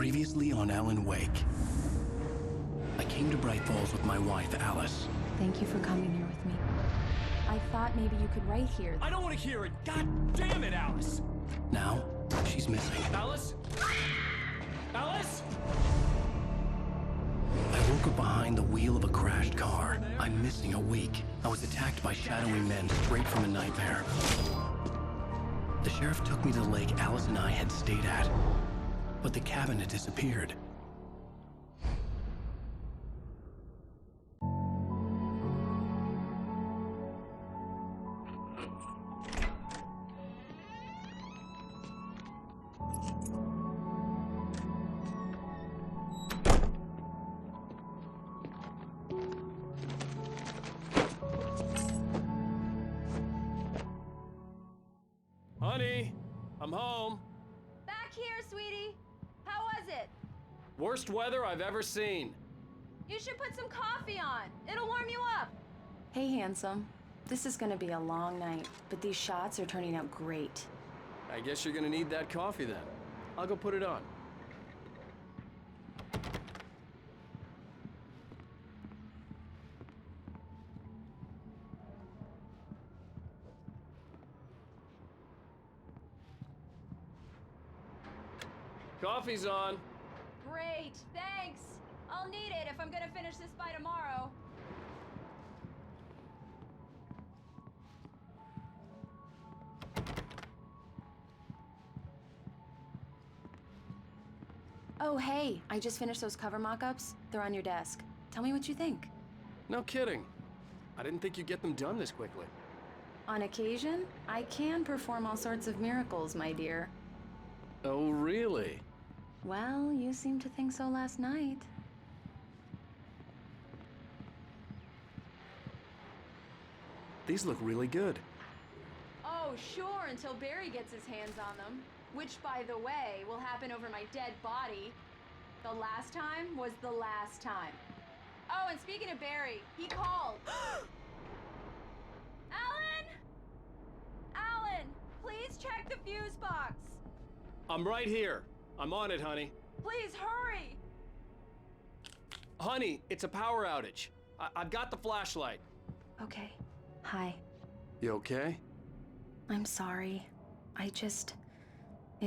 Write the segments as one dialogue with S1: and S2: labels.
S1: Previously on Alan Wake. I came to Bright Falls with my wife, Alice.
S2: Thank you for coming here with me. I thought maybe you could write here.
S3: I don't want to hear it! God damn it, Alice!
S1: Now, she's missing.
S3: Alice? Alice?
S1: I woke up behind the wheel of a crashed car. I'm missing a week. I was attacked by shadowy men straight from a nightmare. The sheriff took me to the lake Alice and I had stayed at, but the cabin had disappeared.
S3: Honey, I'm home.
S4: Back here, sweetie. How was it?
S3: Worst weather I've ever seen.
S4: You should put some coffee on. It'll warm you up.
S2: Hey, handsome. This is gonna be a long night, but these shots are turning out great.
S3: I guess you're gonna need that coffee then. I'll go put it on. Coffee's on.
S4: Great, thanks. I'll need it if I'm gonna finish this by tomorrow.
S2: Oh, hey, I just finished those cover mock-ups. They're on your desk. Tell me what you think.
S3: No kidding. I didn't think you'd get them done this quickly.
S2: On occasion, I can perform all sorts of miracles, my dear.
S3: Oh, really?
S2: Well, you seemed to think so last night.
S3: These look really good.
S4: Oh, sure, until Barry gets his hands on them. Which, by the way, will happen over my dead body. The last time was the last time. Oh, and speaking of Barry, he called. Alan! Alan, please check the fuse box.
S3: I'm right here. I'm on it, honey.
S4: Please hurry!
S3: Honey, it's a power outage. I've got the flashlight.
S2: Okay. Hi.
S3: You okay?
S2: I'm sorry. It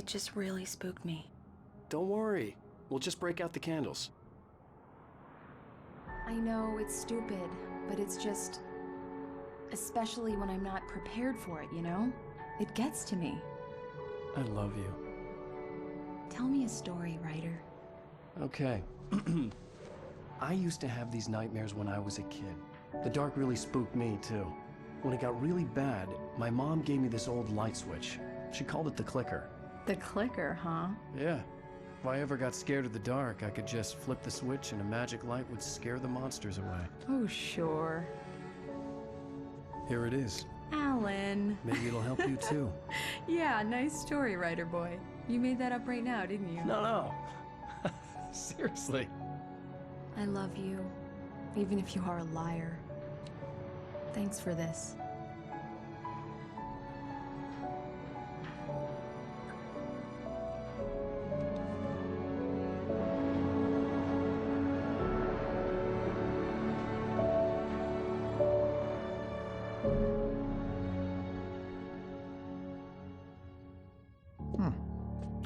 S2: just really spooked me.
S3: Don't worry. We'll just break out the candles.
S2: I know it's stupid, but it's just... especially when I'm not prepared for it, you know? It gets to me.
S3: I love you.
S2: Tell me a story, writer.
S1: Okay. I used to have these nightmares when I was a kid. The dark really spooked me, too. When it got really bad, my mom gave me this old light switch. She called it the clicker.
S2: The clicker, huh?
S1: Yeah. If I ever got scared of the dark, I could just flip the switch and a magic light would scare the monsters away.
S2: Oh, sure.
S1: Here it is.
S2: Alan.
S1: Maybe it'll help you, too.
S2: Yeah, nice story, writer boy. You made that up right now, didn't you?
S1: No. Seriously.
S2: I love you, even if you are a liar. Thanks for this.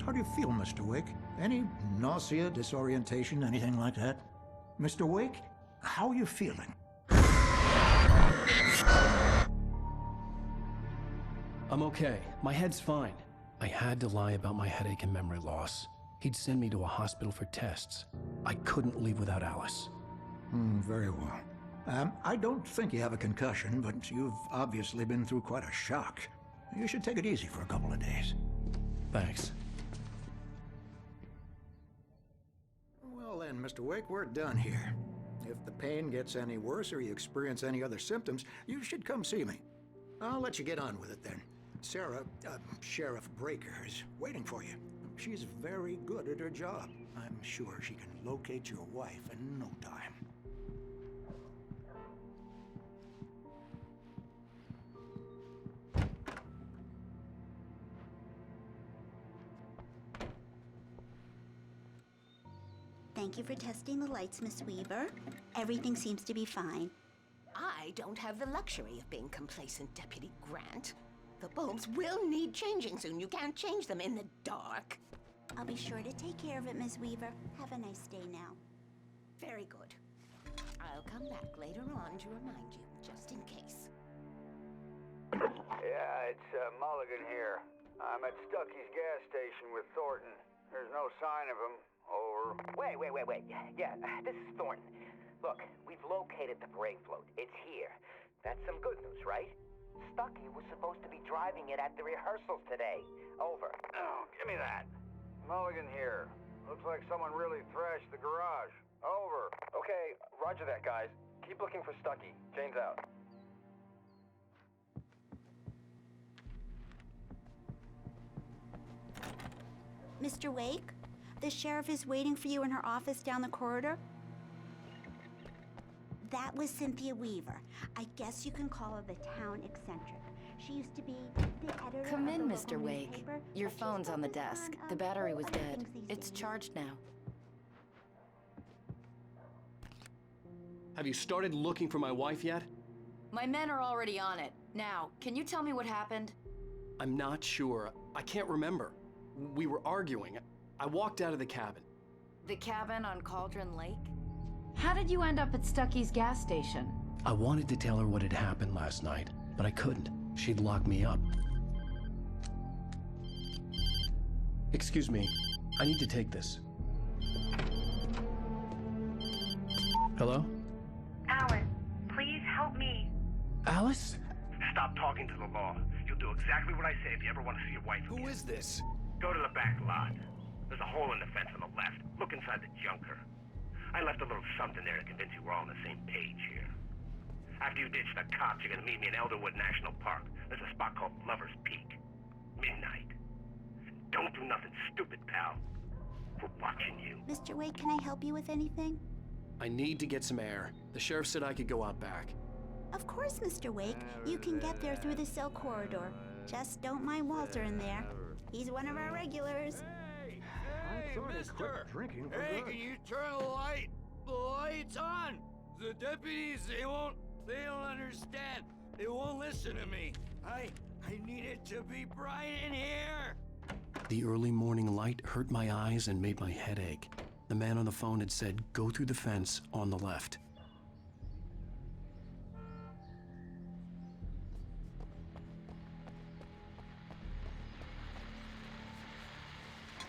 S5: How do you feel, Mr. Wake? Any nausea, disorientation, anything like that? Mr. Wake, how are you feeling?
S1: I'm okay. My head's fine. I had to lie about my headache and memory loss. He'd send me to a hospital for tests. I couldn't leave without Alice.
S5: Very well. I don't think you have a concussion, but you've obviously been through quite a shock. You should take it easy for a couple of days.
S1: Thanks.
S5: Well then, Mr. Wake, we're done here. If the pain gets any worse or you experience any other symptoms, you should come see me. I'll let you get on with it then. Sarah, Sheriff Breaker, is waiting for you. She's very good at her job. I'm sure she can locate your wife in no time.
S6: Thank you for testing the lights, Miss Weaver. Everything seems to be fine.
S7: I don't have the luxury of being complacent, Deputy Grant. The bulbs will need changing soon. You can't change them in the dark.
S6: I'll be sure to take care of it, Miss Weaver. Have a nice day now.
S7: Very good. I'll come back later on to remind you, just in case.
S8: Yeah, it's Mulligan here. I'm at Stucky's gas station with Thornton. There's no sign of him. Over.
S9: Wait. Yeah, this is Thornton. Look, we've located the parade float. It's here. That's some good news, right? Stucky was supposed to be driving it at the rehearsals today. Over.
S8: Oh, give me that. Mulligan here. Looks like someone really thrashed the garage. Over.
S3: Okay, roger that, guys. Keep looking for Stucky. Jane's out.
S6: Mr. Wake, the sheriff is waiting for you in her office down the corridor. That was Cynthia Weaver. I guess you can call her the town eccentric. She used to be the editor
S10: Come
S6: of
S10: in,
S6: the
S10: Mr.
S6: local
S10: Wake.
S6: newspaper,
S10: Your
S6: but she's
S10: phone's on the
S6: focused
S10: desk.
S6: on,
S10: The battery was
S6: other
S10: dead.
S6: things these
S10: It's
S6: days.
S10: charged now.
S3: Have you started looking for my wife yet?
S10: My men are already on it. Now, can you tell me what happened?
S3: I'm not sure. I can't remember. We were arguing. I walked out of the cabin.
S10: The cabin on Cauldron Lake?
S2: How did you end up at Stucky's gas station?
S1: I wanted to tell her what had happened last night, but I couldn't. She'd lock me up. Excuse me, I need to take this. Hello?
S11: Alice, please help me.
S1: Alice?
S12: Stop talking to the law. You'll do exactly what I say if you ever want to see your wife again.
S3: Who is this?
S12: Go to the back lot. There's a hole in the fence on the left. Look inside the junker. I left a little something there to convince you we're all on the same page here. After you ditch the cops, you're gonna meet me in Elderwood National Park. There's a spot called Lover's Peak. Midnight. Don't do nothing stupid, pal. We're watching you.
S6: Mr. Wake, can I help you with anything?
S3: I need to get some air. The sheriff said I could go out back.
S6: Of course, Mr. Wake. You can get there through the cell corridor. Just don't mind Walter in there. He's one of our regulars.
S5: Quit drinking for
S8: Hey,
S5: good.
S8: can you turn the light? The light's on! The deputies, they don't understand. They won't listen to me. I need it to be bright in here.
S1: The early morning light hurt my eyes and made my head ache. The man on the phone had said, go through the fence on the left.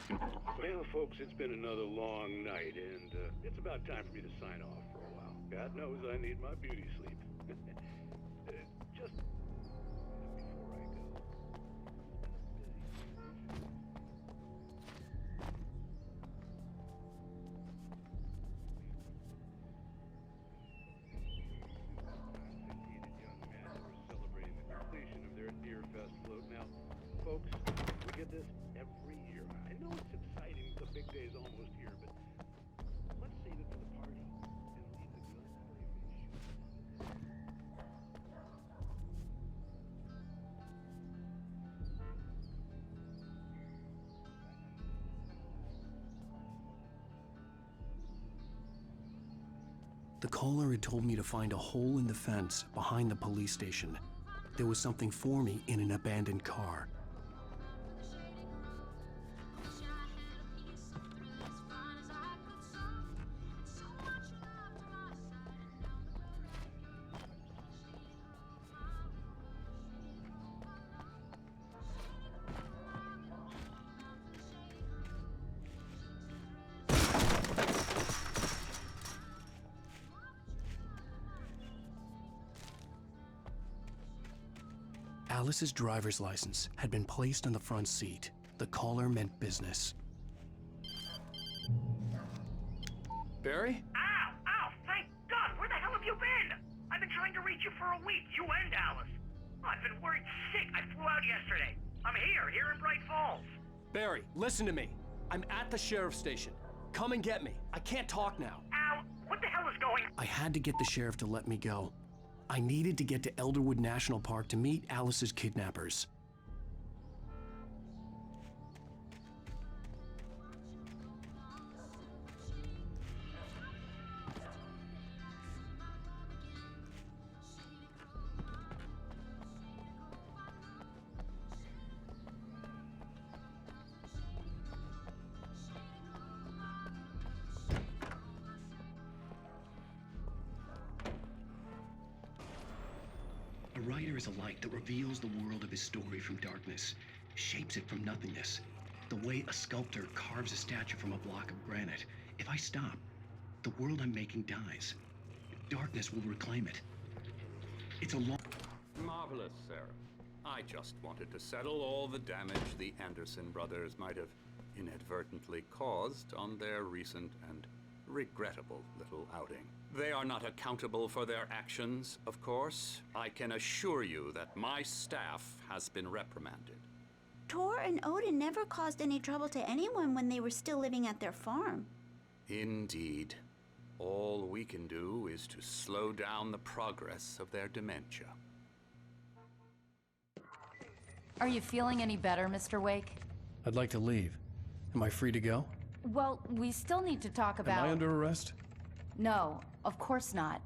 S12: Well, folks, it's been another long night, and it's about time for me to sign off for a while. God knows I need my beauty sleep. Just before I go. Young men were celebrating the completion of their Deer Fest float. Now, folks, we get this every year. I know it's exciting. The big day's almost here, but let's save it for the party and leave the good crayfish.
S1: The caller had told me to find a hole in the fence behind the police station. There was something for me in an abandoned car. Alice's driver's license had been placed on the front seat. The caller meant business.
S3: Barry?
S12: Ow! Thank God! Where the hell have you been? I've been trying to reach you for a week, you and Alice. I've been worried sick. I flew out yesterday. I'm here in Bright Falls.
S3: Barry, listen to me. I'm at the sheriff's station. Come and get me. I can't talk now.
S12: Al, what the hell is going on?
S1: I had to get the sheriff to let me go. I needed to get to Elderwood National Park to meet Alice's kidnappers. A writer is a light that reveals the world of his story from darkness, shapes it from nothingness. The way a sculptor carves a statue from a block of granite. If I stop, the world I'm making dies. Darkness will reclaim it. It's a long...
S13: Marvelous, Sarah. I just wanted to settle all the damage the Anderson brothers might have inadvertently caused on their recent and regrettable little outing. They are not accountable for their actions, of course. I can assure you that my staff has been reprimanded.
S6: Tor and Odin never caused any trouble to anyone when they were still living at their farm.
S13: Indeed. All we can do is to slow down the progress of their dementia.
S10: Are you feeling any better, Mr. Wake?
S3: I'd like to leave. Am I free to go?
S10: Well, we still need to talk about...
S3: Am I under arrest?
S10: No, of course not.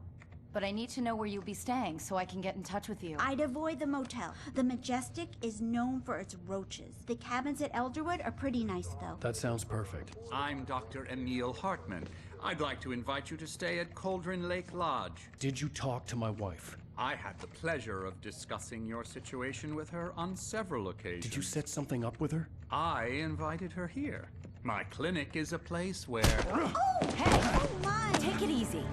S10: But I need to know where you'll be staying so I can get in touch with you.
S6: I'd avoid the motel. The Majestic is known for its roaches. The cabins at Elderwood are pretty nice, though.
S3: That sounds perfect.
S13: I'm Dr. Emil Hartman. I'd like to invite you to stay at Cauldron Lake Lodge.
S3: Did you talk to my wife?
S13: I had the pleasure of discussing your situation with her on several occasions.
S3: Did you set something up with her?
S13: I invited her here. My clinic is a place where...
S6: Oh! Hey! Oh my!
S10: Take it easy.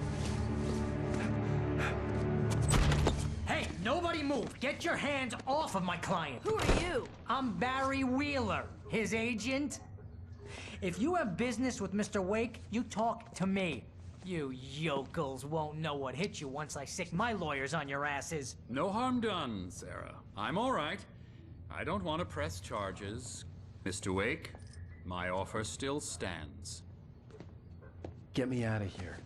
S14: Hey, nobody move! Get your hands off of my client!
S10: Who are you?
S14: I'm Barry Wheeler, his agent. If you have business with Mr. Wake, you talk to me. You yokels won't know what hit you once I sick my lawyers on your asses.
S13: No harm done, Sarah. I'm all right. I don't want to press charges. Mr. Wake, my offer still stands.
S3: Get me out of here.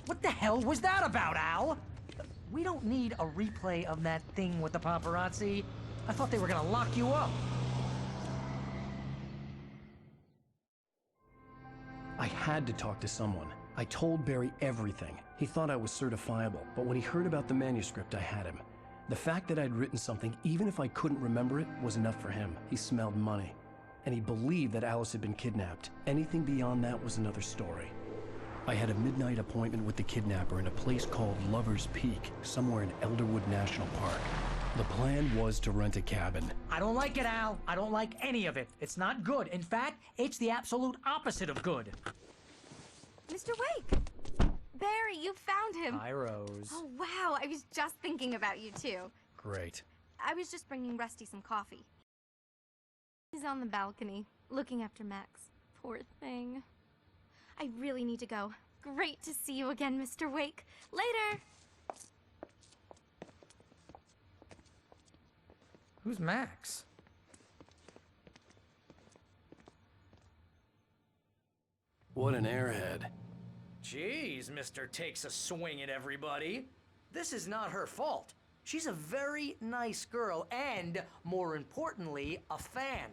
S14: What the hell was that about, Al? We don't need a replay of that thing with the paparazzi. I thought they were gonna lock you up.
S3: I had to talk to someone. I told Barry everything. He thought I was certifiable, but when he heard about the manuscript, I had him. The fact that I'd written something, even if I couldn't remember it, was enough for him. He smelled money. And he believed that Alice had been kidnapped. Anything beyond that was another story. I had a midnight appointment with the kidnapper in a place called Lover's Peak, somewhere in Elderwood National Park. The plan was to rent a cabin.
S14: I don't like it, Al. I don't like any of it. It's not good. In fact, it's the absolute opposite of good.
S15: Mr. Wake! Barry, you found him!
S14: Hi, Rose.
S15: Oh, wow. I was just thinking about you, too.
S3: Great.
S15: I was just bringing Rusty some coffee. He's on the balcony, looking after Max. Poor thing. I really need to go. Great to see you again, Mr. Wake. Later!
S14: Who's Max?
S3: What an airhead.
S14: Jeez, Mr. Takes a swing at everybody. This is not her fault. She's a very nice girl and, more importantly, a fan.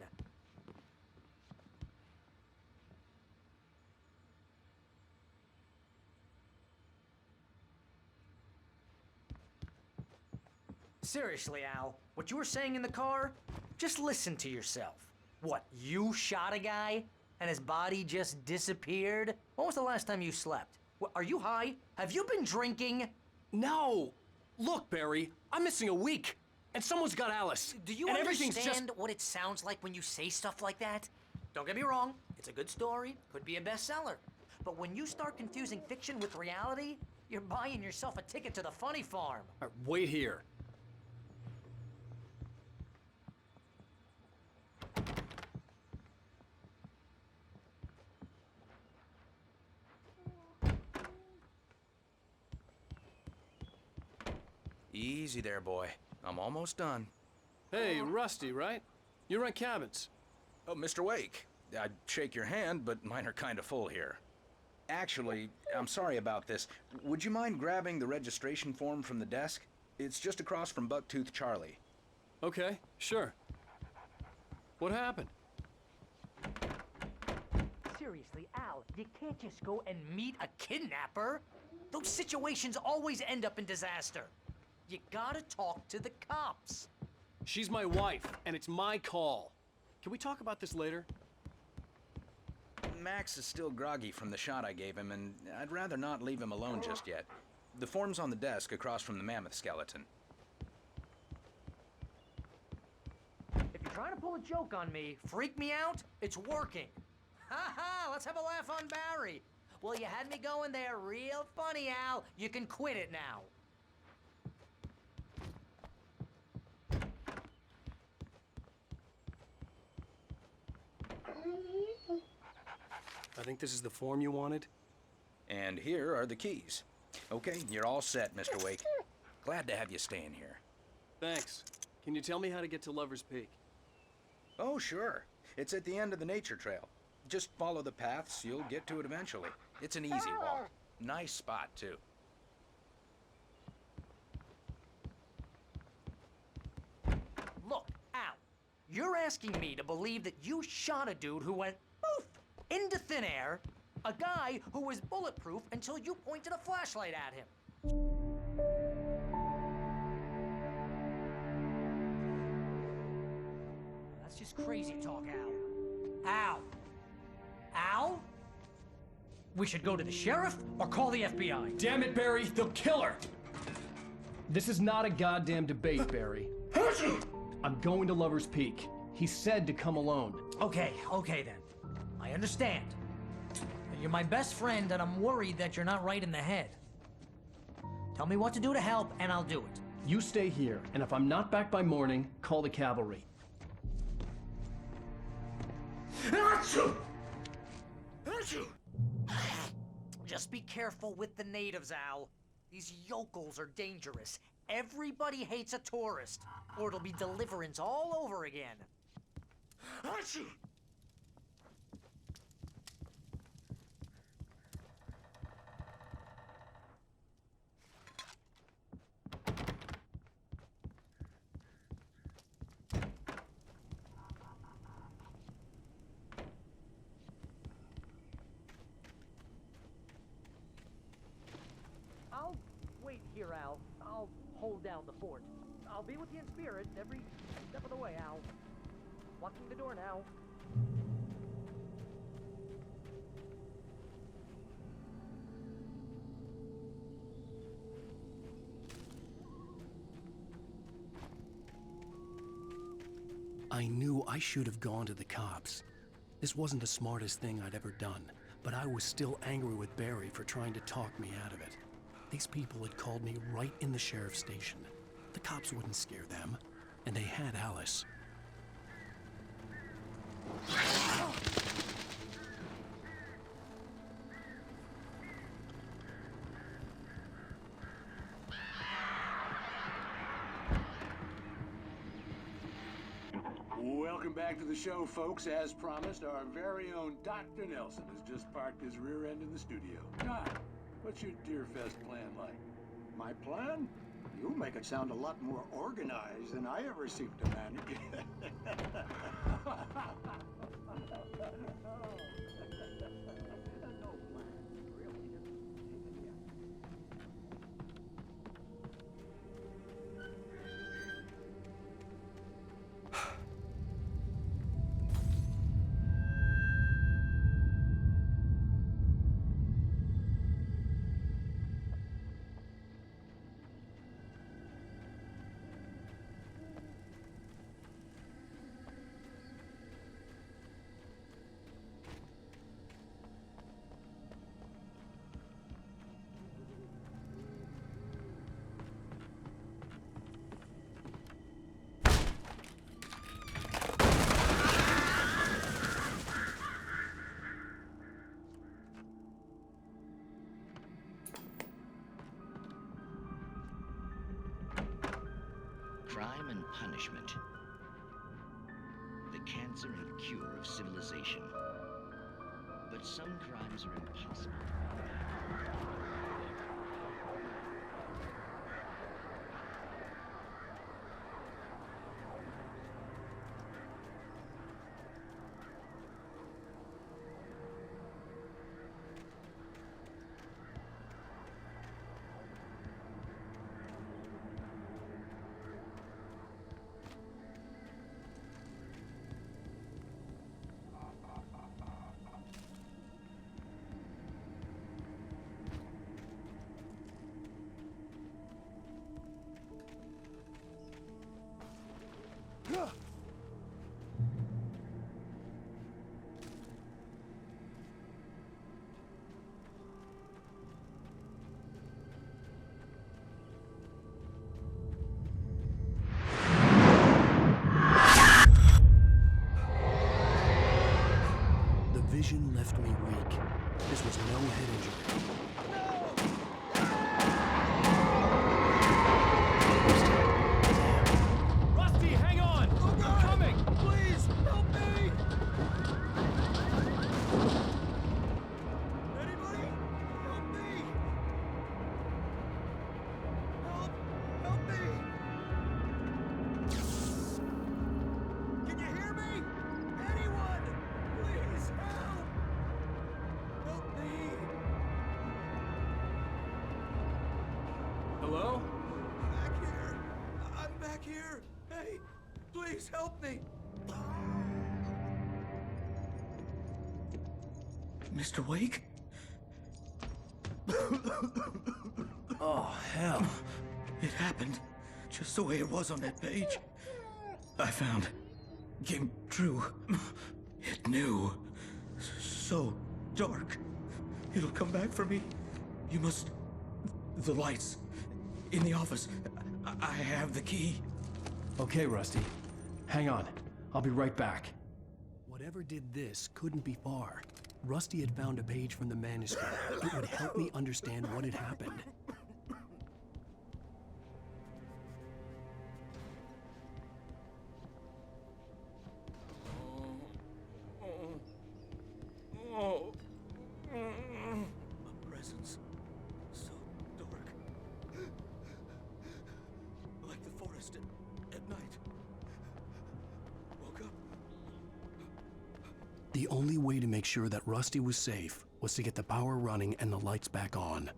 S14: Seriously, Al, what you were saying in the car? Just listen to yourself. What, you shot a guy and his body just disappeared? When was the last time you slept? What, are you high? Have you been drinking?
S3: No! Look, Barry, I'm missing a week, and someone's got Alice.
S14: Do you
S3: and
S14: understand what it sounds like when you say stuff like that? Don't get me wrong, it's a good story, could be a bestseller. But when you start confusing fiction with reality, you're buying yourself a ticket to the funny farm.
S3: All right, wait here.
S16: Easy there, boy. I'm almost done.
S3: Hey, Rusty, right? You rent cabins.
S16: Oh, Mr. Wake. I'd shake your hand, but mine are kind of full here. Actually, I'm sorry about this. Would you mind grabbing the registration form from the desk? It's just across from Bucktooth Charlie.
S3: Okay, sure. What happened?
S14: Seriously, Al, you can't just go and meet a kidnapper. Those situations always end up in disaster. You gotta talk to the cops.
S3: She's my wife, and it's my call. Can we talk about this later?
S16: Max is still groggy from the shot I gave him, and I'd rather not leave him alone just yet. The form's on the desk across from the mammoth skeleton.
S14: If you're trying to pull a joke on me, freak me out, it's working. Ha ha, let's have a laugh on Barry. Well, you had me going there real funny, Al. You can quit it now.
S3: I think this is the form you wanted.
S16: And here are the keys. Okay, you're all set, Mr. Wake. Glad to have you staying here.
S3: Thanks. Can you tell me how to get to Lover's Peak?
S16: Oh, sure. It's at the end of the nature trail. Just follow the paths, you'll get to it eventually. It's an easy walk. Nice spot, too.
S14: Look, Al, you're asking me to believe that you shot a dude who went poof into thin air, a guy who was bulletproof until you pointed a flashlight at him. That's just crazy talk, Al. Al! Al? We should go to the sheriff or call the FBI.
S3: Damn it, Barry, they'll kill her! This is not a goddamn debate, Barry. I'm going to Lover's Peak. He said to come alone.
S14: Okay then. I understand. But you're my best friend and I'm worried that you're not right in the head. Tell me what to do to help and I'll do it.
S3: You stay here, and if I'm not back by morning, call the cavalry.
S14: Just be careful with the natives, Al. These yokels are dangerous. Everybody hates a tourist, or it'll be Deliverance all over again. I'll wait here, Al. I'll hold down the fort. I'll be with you in spirit every step of the way, Al. Locking the door now.
S3: I knew I should have gone to the cops. This wasn't the smartest thing I'd ever done, but I was still angry with Barry for trying to talk me out of it. These people had called me right in the sheriff's station. The cops wouldn't scare them, and they had Alice.
S17: Welcome back to the show, folks. As promised, our very own Dr. Nelson has just parked his rear end in the studio. Doc, what's your Deer Fest plan like?
S5: My plan? You make it sound a lot more organized than I ever seem to manage.
S18: Crime and punishment. The cancer and cure of civilization. But some crimes are impossible.
S3: vision left me weak. This was no head injury.
S19: Rusty, hang on! I'm coming! Please, help me! Anybody? Help me! Help me! Can you hear me? Anyone? Please, help! Help me! Hello? Back here. I'm back here. Hey, please help me.
S20: Mr. Wake?
S3: Oh, hell.
S20: It happened just the way it was on that page. I found. Came true. It knew. So dark. It'll come back for me. You must... The lights. In the office. I have the key.
S3: Okay, Rusty. Hang on. I'll be right back. Whatever did this couldn't be far. Rusty had found a page from the manuscript. It would help me understand what had happened.
S20: A presence. So dark. Like the forest at night. Woke up.
S3: The only way to make sure that Rusty was safe was to get the power running and the lights back on.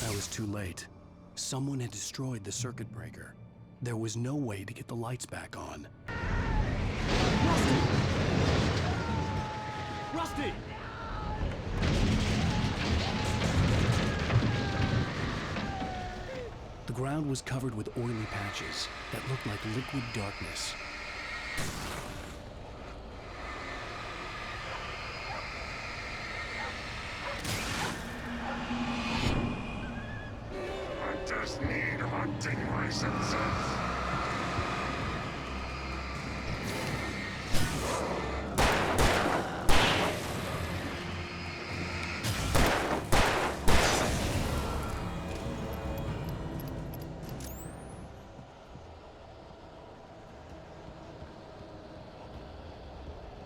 S3: I was too late. Someone had destroyed the circuit breaker. There was no way to get the lights back on.
S19: Rusty!
S3: The ground was covered with oily patches that looked like liquid darkness.
S21: I just need hunting licenses.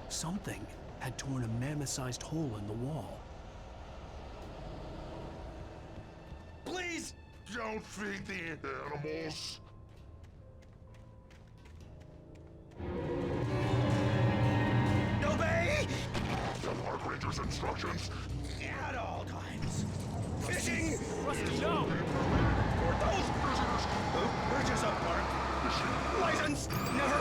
S3: Something had torn a mammoth-sized hole in the wall.
S21: Please don't feed the animals.
S20: Obey!
S21: The Park Ranger's instructions.
S20: At all times. Fishing!
S19: Rusty, no!
S20: For those prisoners who bridges up park. License! Never!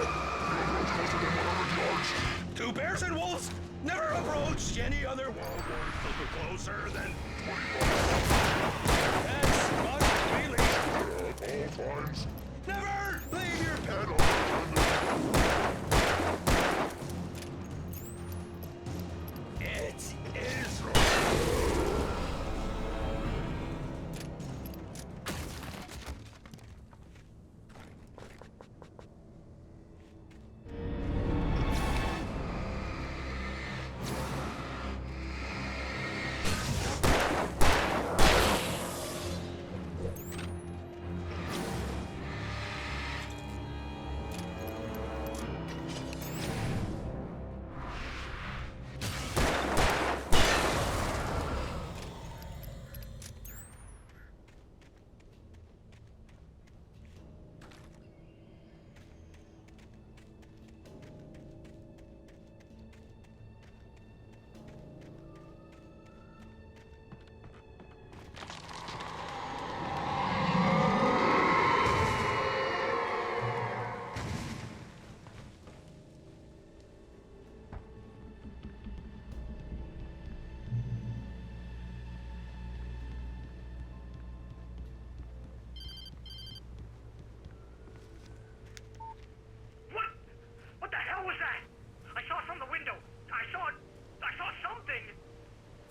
S21: Closer than 100 yards.
S20: Two bears and wolves never approach any other wildlife closer than 25. That's must be legal.
S21: At all times.
S20: Never leave your pet It is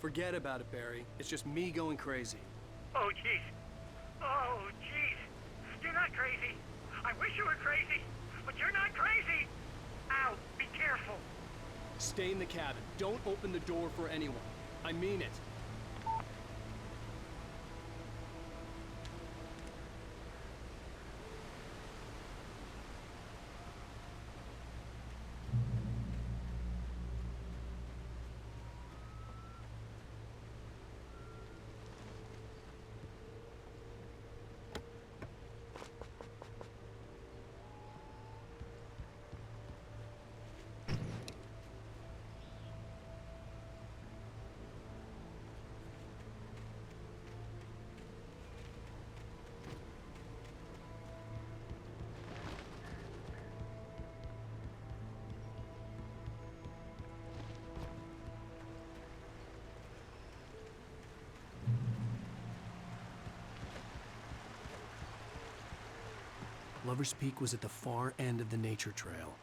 S3: Forget about it, Barry. It's just me going crazy.
S12: Oh, jeez. Oh, jeez. You're not crazy. I wish you were crazy, but you're not crazy. Al, be careful.
S3: Stay in the cabin. Don't open the door for anyone. I mean it. Lover's Peak was at the far end of the nature trail.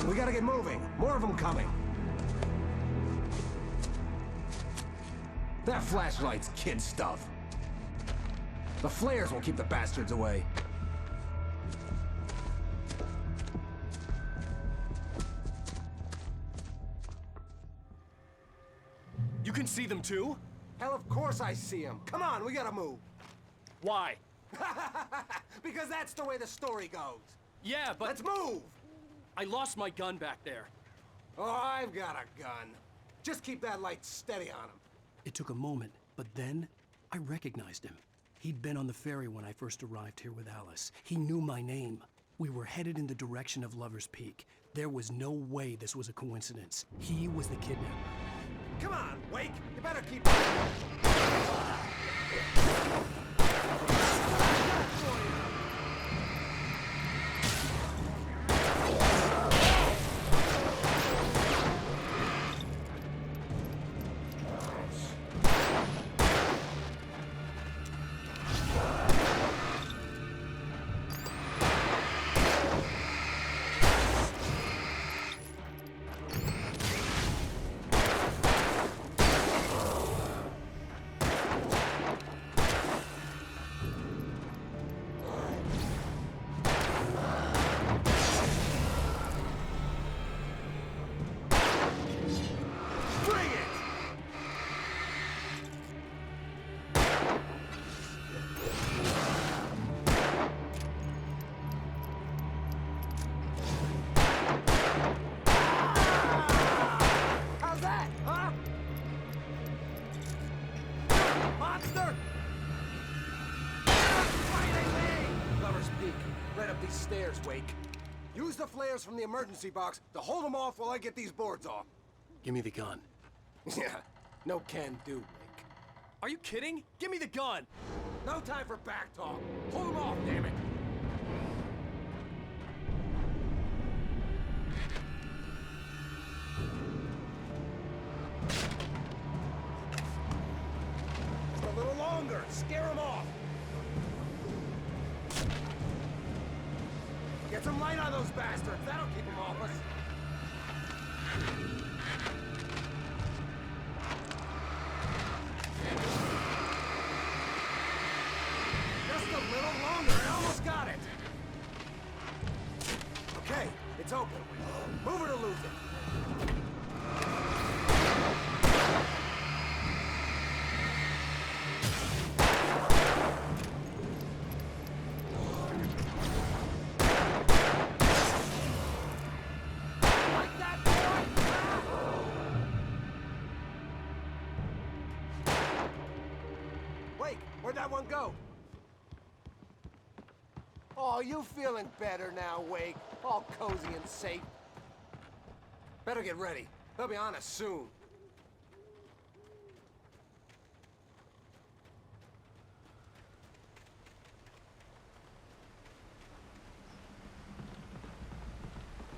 S4: on, we gotta get moving. More of them coming. That flashlight's kid stuff. The flares will keep the bastards away.
S3: You can see them too?
S4: Hell, of course I see them. Come on, we gotta move.
S3: Why?
S4: Because that's the way the story goes.
S3: Yeah, but...
S4: Let's move!
S3: I lost my gun back there.
S4: Oh, I've got a gun. Just keep that light steady on him.
S3: It took a moment, but then I recognized him. He'd been on the ferry when I first arrived here with Alice. He knew my name. We were headed in the direction of Lover's Peak. There was no way this was a coincidence. He was the kidnapper.
S4: Come on, Wake! You better keep... Stairs, Wake. Use the flares from the emergency box to hold them off while I get these boards off.
S3: Give me the gun.
S4: Yeah, no can do, Wake.
S3: Are you kidding? Give me the gun!
S4: No time for back talk. Hold them off, damn it. Just a little longer. Scare them off. Get some light on those bastards. That'll keep them off us. Just a little longer. I almost got it. Okay, it's open. Move it or lose it. Where'd that one go? Oh, you feeling better now, Wake? All cozy and safe. Better get ready. They'll be on us soon.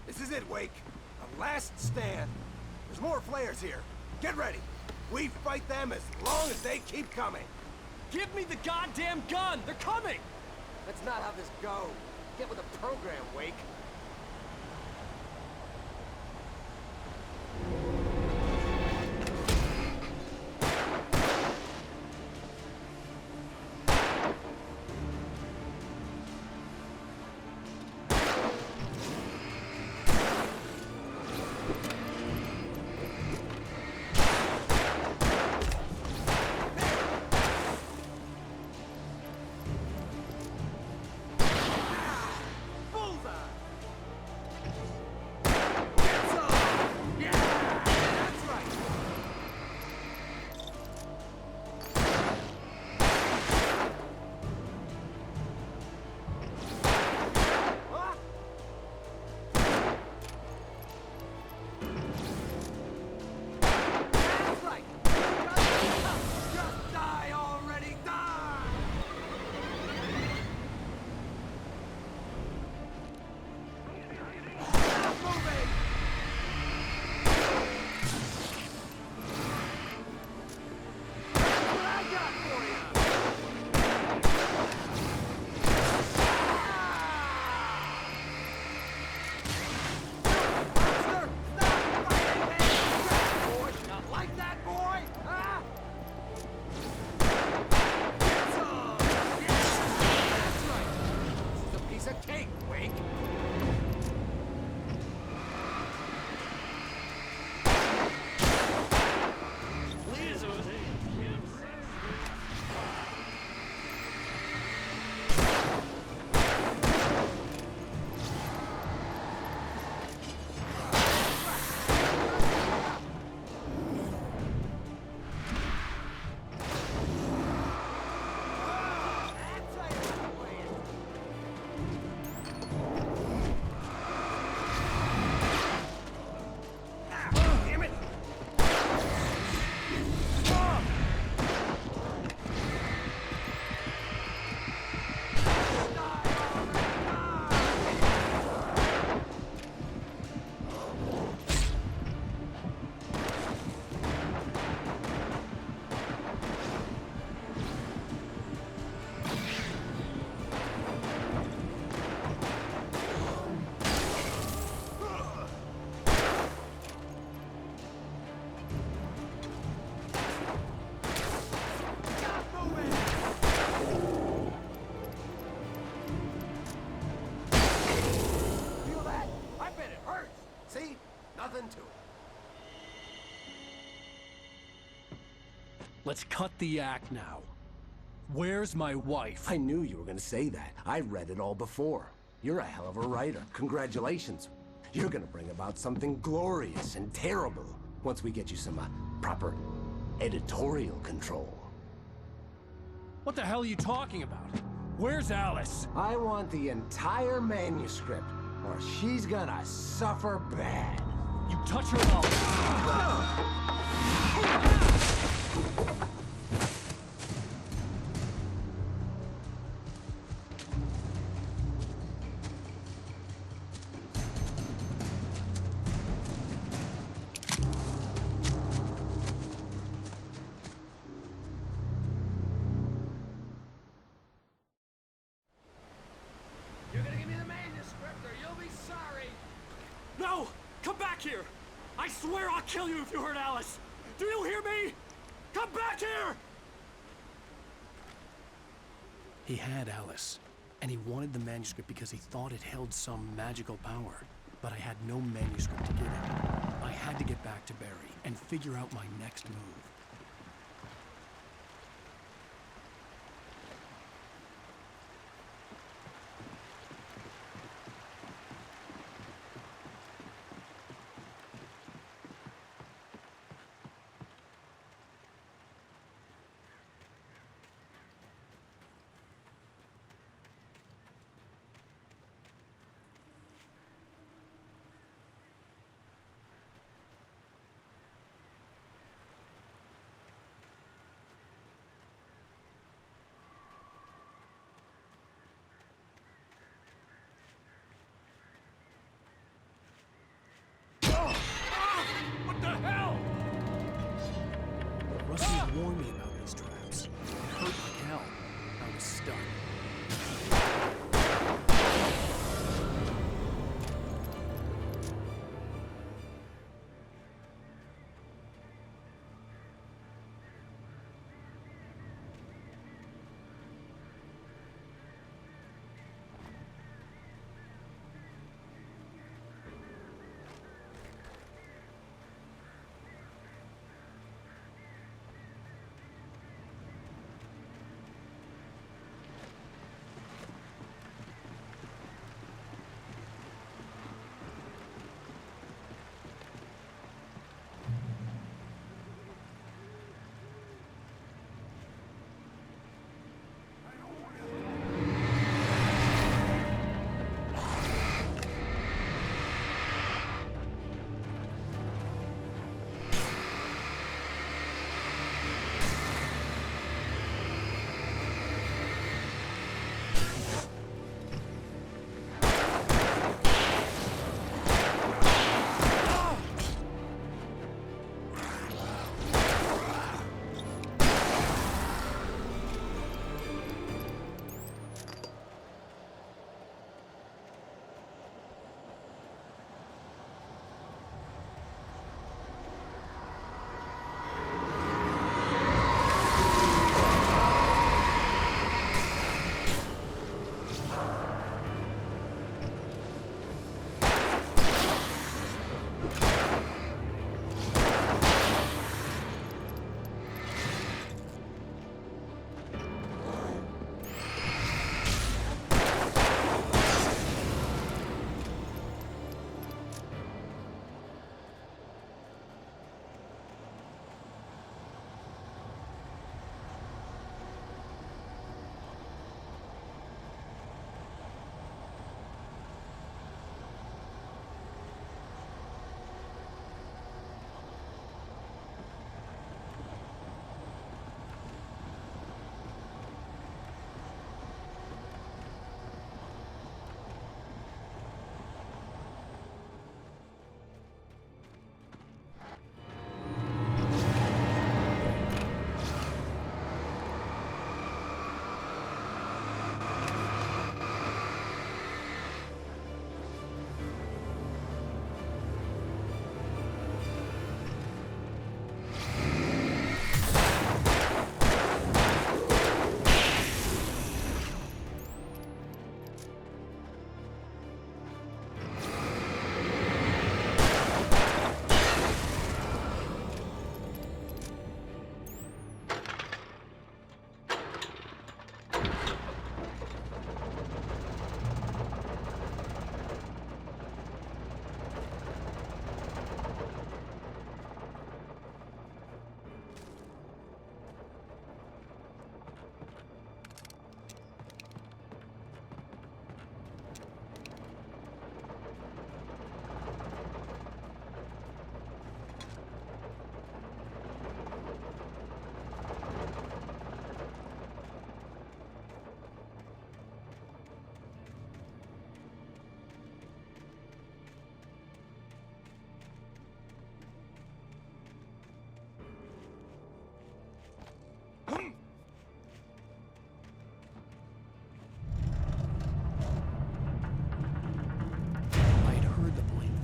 S4: This is it, Wake. The last stand. There's more flares here. Get ready. We fight them as long as they keep coming.
S3: Give me the goddamn gun! They're coming!
S4: That's not how this goes. Get with the program, Wake. Wake.
S8: Please,
S4: Feel that? I bet it hurts. See? Nothing to it.
S3: Let's cut the act now. Where's my wife?
S7: I knew you were gonna say that. I read it all before. You're a hell of a writer. Congratulations. You're gonna bring about something glorious and terrible once we get you some proper editorial control.
S3: What the hell are you talking about? Where's Alice?
S7: I want the entire manuscript, or she's gonna suffer bad.
S3: You touch her,
S8: You're gonna give me the manuscript or you'll be sorry.
S3: No! Come back here! I swear I'll kill you if you hurt Alice! Do you hear me? Come back here! He had Alice, and he wanted the manuscript because he thought it held some magical power. But I had no manuscript to give him. I had to get back to Barry and figure out my next move.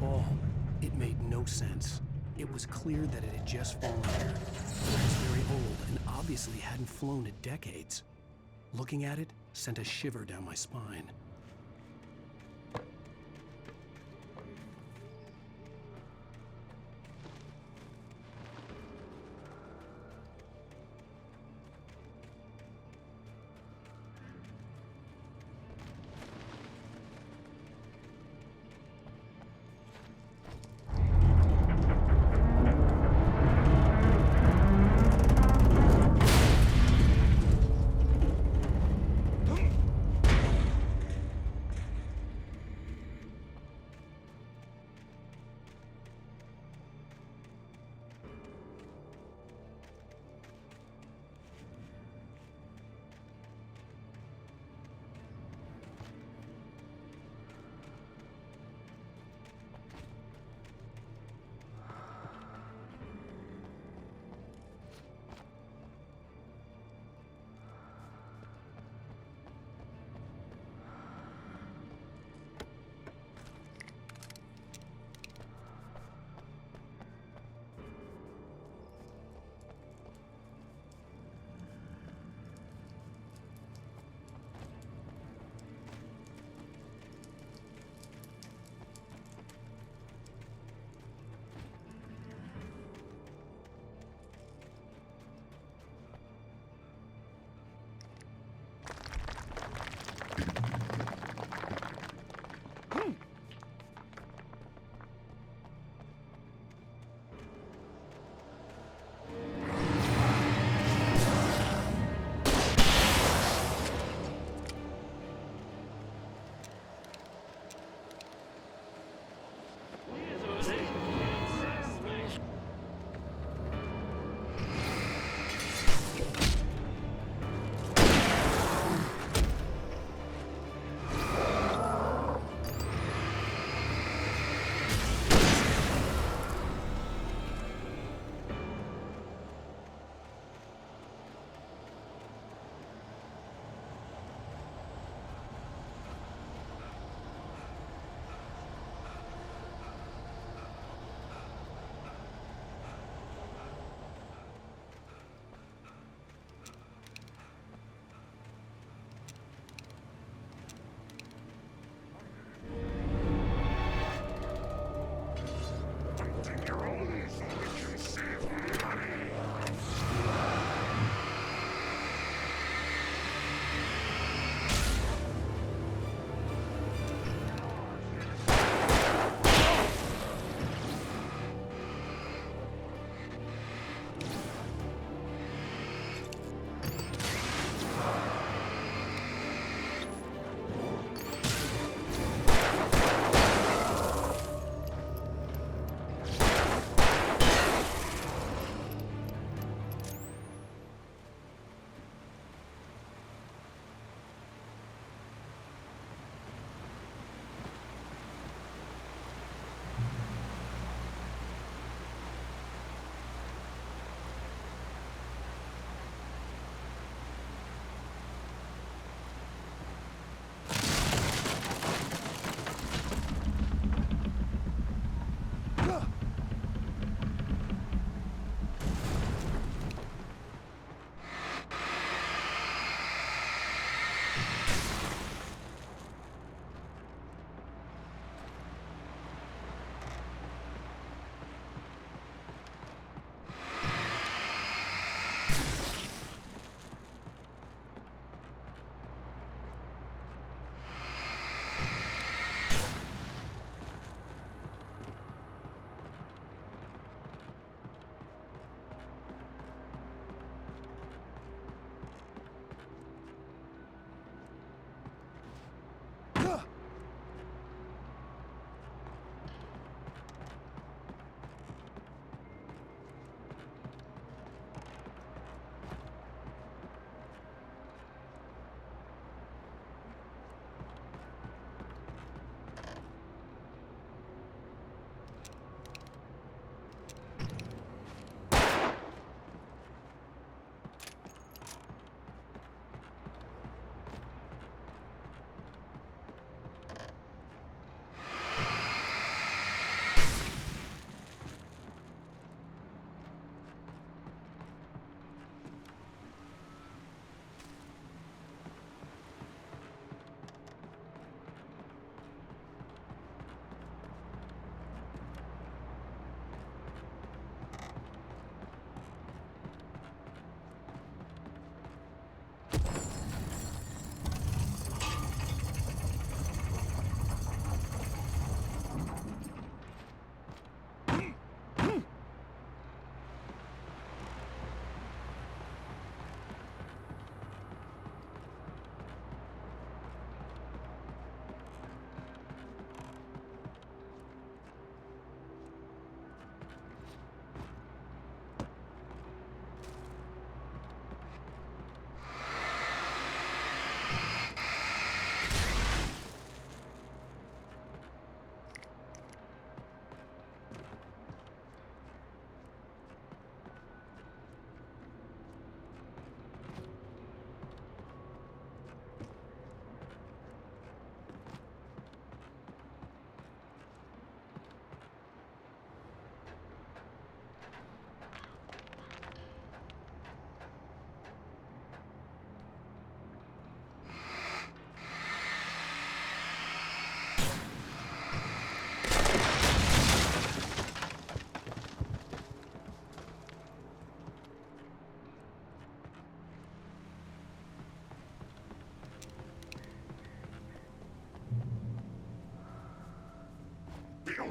S3: fall. It made no sense. It was clear that it had just fallen here. It was very old and obviously hadn't flown in decades. Looking at it sent a shiver down my spine.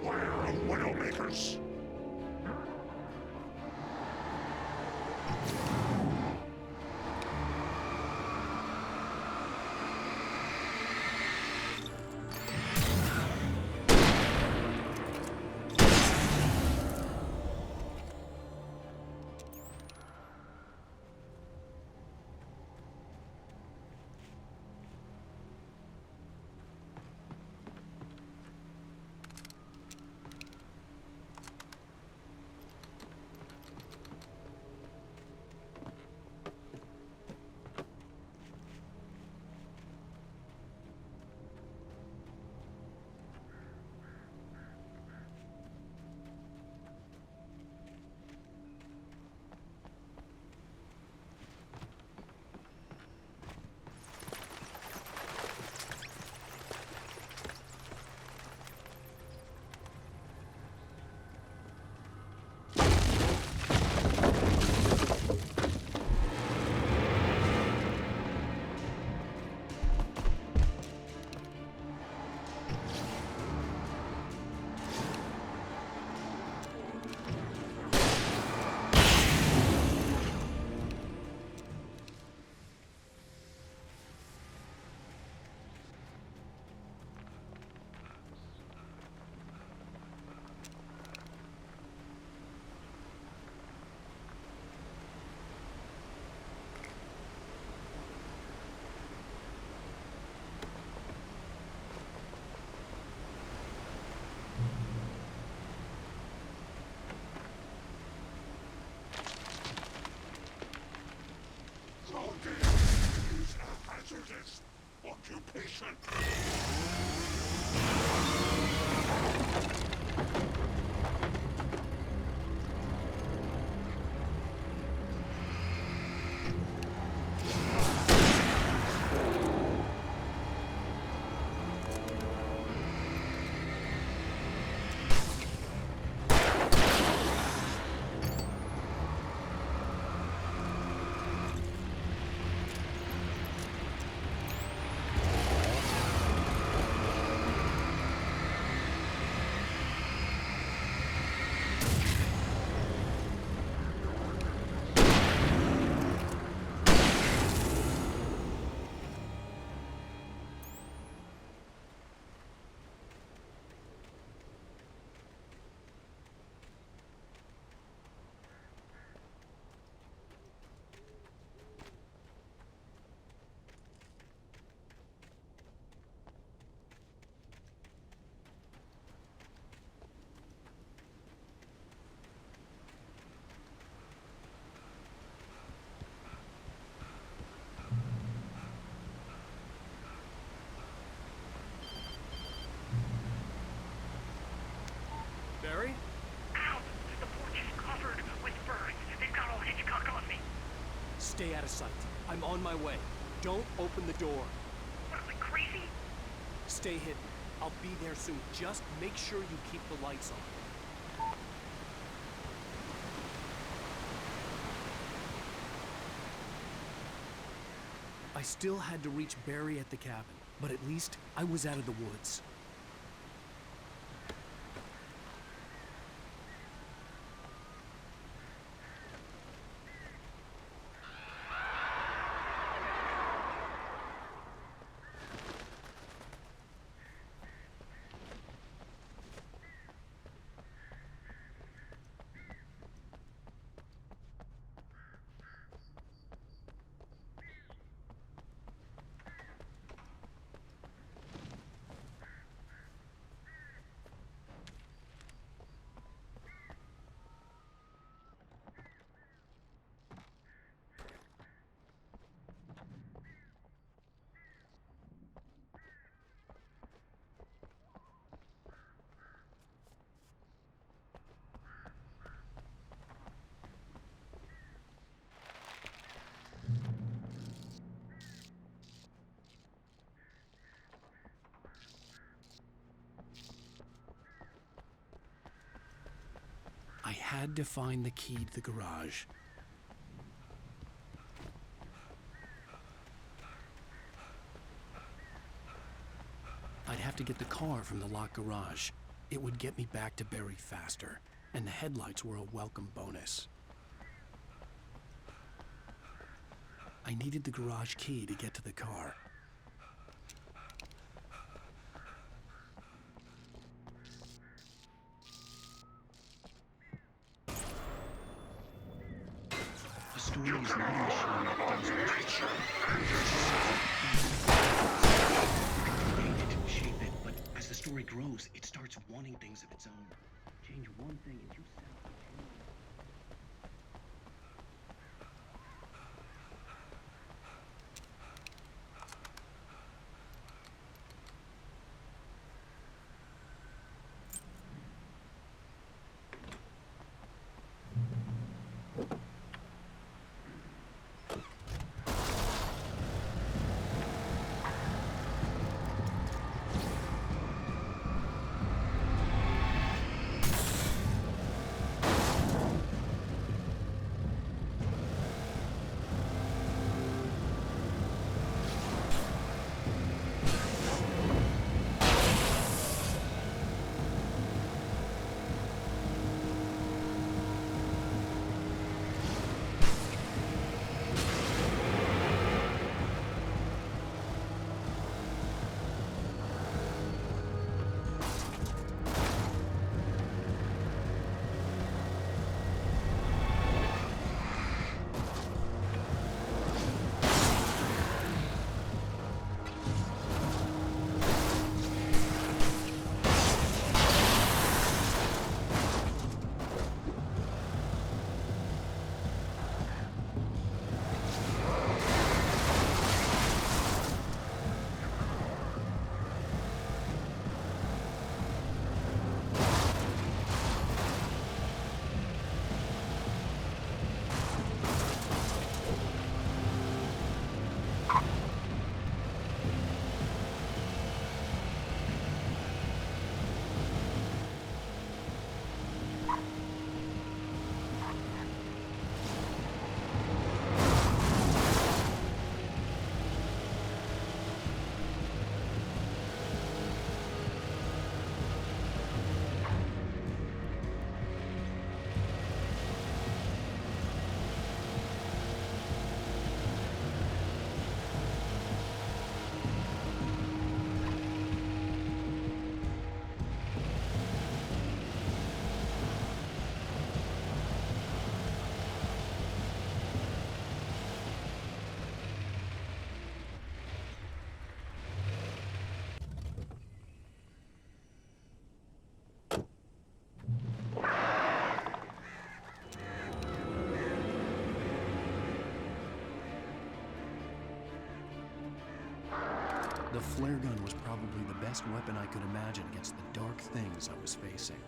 S21: Beware of Widowmakers. Hazardous occupation.
S3: Barry?
S11: Ow! The porch is covered with burns. They've got all Hitchcock on me.
S3: Stay out of sight. I'm on my way. Don't open the door.
S11: What, am I crazy?
S3: Stay hidden. I'll be there soon. Just make sure you keep the lights on. I still had to reach Barry at the cabin, but at least I was out of the woods. I had to find the key to the garage. I'd have to get the car from the locked garage. It would get me back to Barry faster, and the headlights were a welcome bonus. I needed the garage key to get to the car.
S18: The story is not a machine that does create it, shape it, but as the story grows, it starts wanting things of its own. Change one thing and you set up a chain.
S3: The flare gun was probably the best weapon I could imagine against the dark things I was facing.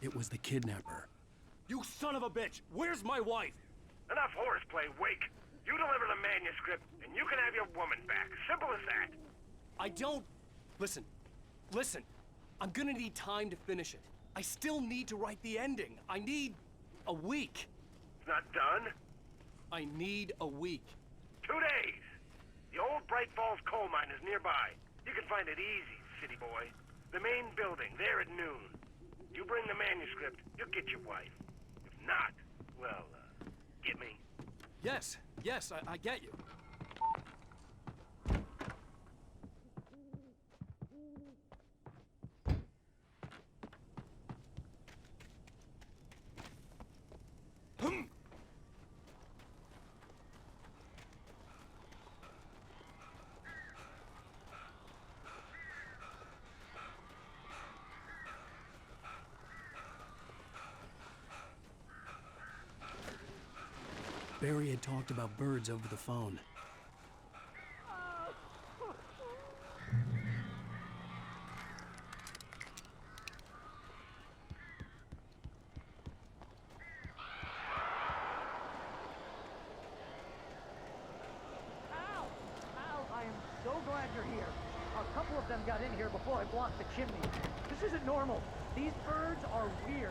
S3: It was the kidnapper.
S8: You son of a bitch! Where's my wife?
S12: Enough horseplay, Wake. You deliver the manuscript, and you can have your woman back. Simple as that.
S8: I don't... Listen. I'm gonna need time to finish it. I still need to write the ending. I need a week.
S12: It's not done?
S8: I need a week.
S12: 2 days. The old Bright Falls coal mine is nearby. You can find it easy, city boy. The main building, there at noon. You bring the manuscript, you'll get your wife. If not, well, get me?
S8: Yes, I get you.
S3: Barry had talked about birds over the phone.
S14: Al, I am so glad you're here. A couple of them got in here before I blocked the chimney. This isn't normal. These birds are weird.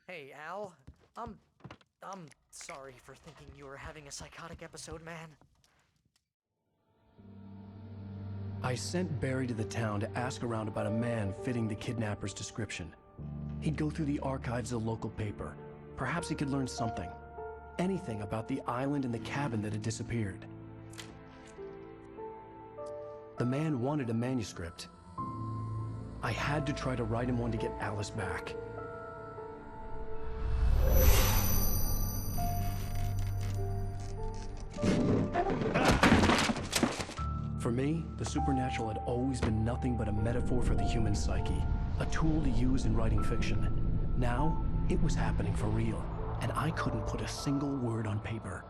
S14: Hey, Al. I'm sorry for thinking you were having a psychotic episode, man.
S3: I sent Barry to the town to ask around about a man fitting the kidnapper's description. He'd go through the archives of the local paper. Perhaps he could learn something. Anything about the island and the cabin that had disappeared. The man wanted a manuscript. I had to try to write him one to get Alice back. For me, the supernatural had always been nothing but a metaphor for the human psyche, a tool to use in writing fiction. Now, it was happening for real, and I couldn't put a single word on paper.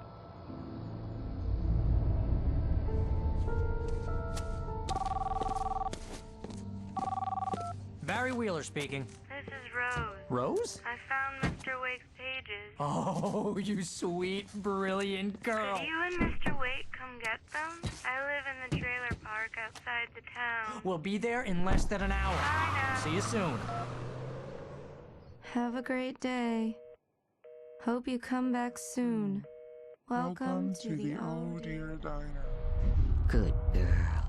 S14: Barry Wheeler speaking.
S9: This is Rose.
S14: Rose?
S9: I found Mr. Wake's pages.
S14: Oh, you sweet, brilliant girl.
S9: Could you and Mr. Wake come get them? I live in the trailer park outside the town.
S14: We'll be there in less than an hour.
S9: Bye now.
S14: See you soon.
S15: Have a great day. Hope you come back soon. Welcome to the
S22: Oh Dear Diner.
S14: Good girl.